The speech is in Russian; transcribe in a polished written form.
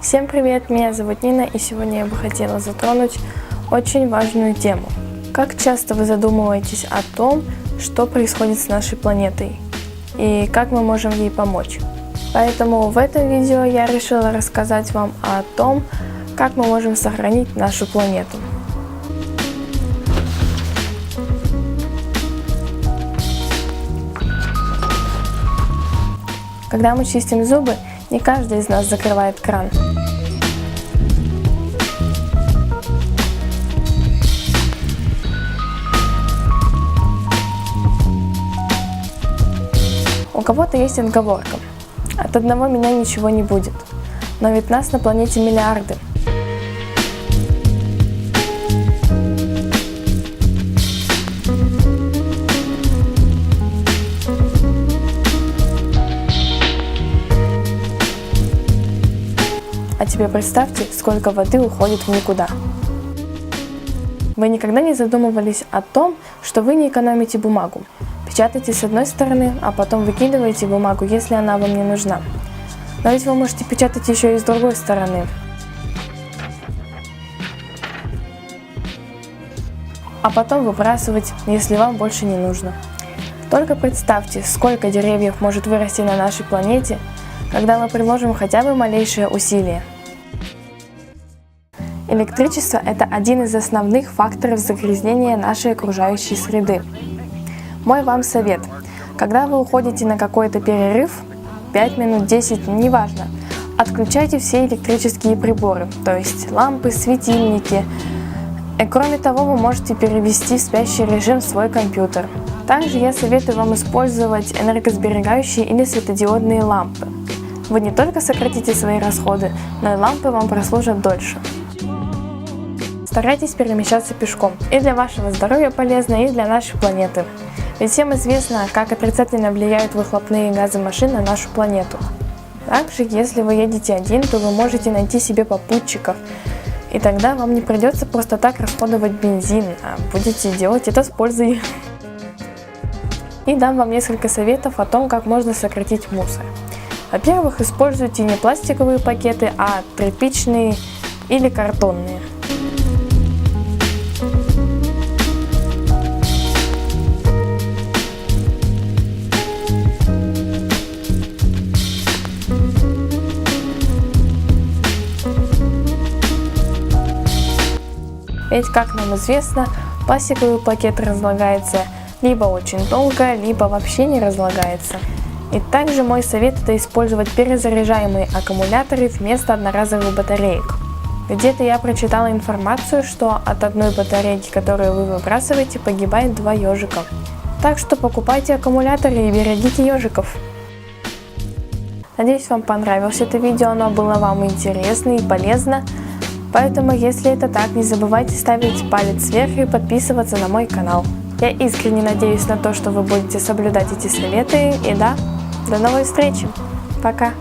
Всем привет, меня зовут Нина, и сегодня я бы хотела затронуть очень важную тему. Как часто вы задумываетесь о том, что происходит с нашей планетой и как мы можем ей помочь? Поэтому в этом видео я решила рассказать вам о том, как мы можем сохранить нашу планету. Когда мы чистим зубы, не каждый из нас закрывает кран. У кого-то есть отговорка: от одного меня ничего не будет. Но ведь нас на планете миллиарды. А теперь представьте, сколько воды уходит в никуда. Вы никогда не задумывались о том, что вы не экономите бумагу? Печатаете с одной стороны, а потом выкидываете бумагу, если она вам не нужна. Но ведь вы можете печатать еще и с другой стороны. А потом выбрасывать, если вам больше не нужно. Только представьте, сколько деревьев может вырасти на нашей планете, когда мы приложим хотя бы малейшее усилие. Электричество – это один из основных факторов загрязнения нашей окружающей среды. Мой вам совет: когда вы уходите на какой-то перерыв, 5 минут, 10, неважно, отключайте все электрические приборы, то есть лампы, светильники. И кроме того, вы можете перевести в спящий режим свой компьютер. Также я советую вам использовать энергосберегающие или светодиодные лампы. Вы не только сократите свои расходы, но и лампы вам прослужат дольше. Старайтесь перемещаться пешком. И для вашего здоровья полезно, и для нашей планеты. Ведь всем известно, как отрицательно влияют выхлопные газы машин на нашу планету. Также, если вы едете один, то вы можете найти себе попутчиков. И тогда вам не придется просто так расходовать бензин, а будете делать это с пользой. И дам вам несколько советов о том, как можно сократить мусор. Во-первых, используйте не пластиковые пакеты, а тряпичные или картонные. Ведь, как нам известно, пластиковый пакет разлагается либо очень долго, либо вообще не разлагается. И также мой совет – это использовать перезаряжаемые аккумуляторы вместо одноразовых батареек. Где-то я прочитала информацию, что от одной батарейки, которую вы выбрасываете, погибает 2 ежика. Так что покупайте аккумуляторы и берегите ежиков. Надеюсь, вам понравилось это видео, оно было вам интересно и полезно. Поэтому, если это так, не забывайте ставить палец вверх и подписываться на мой канал. Я искренне надеюсь на то, что вы будете соблюдать эти советы. И да, до новой встречи. Пока.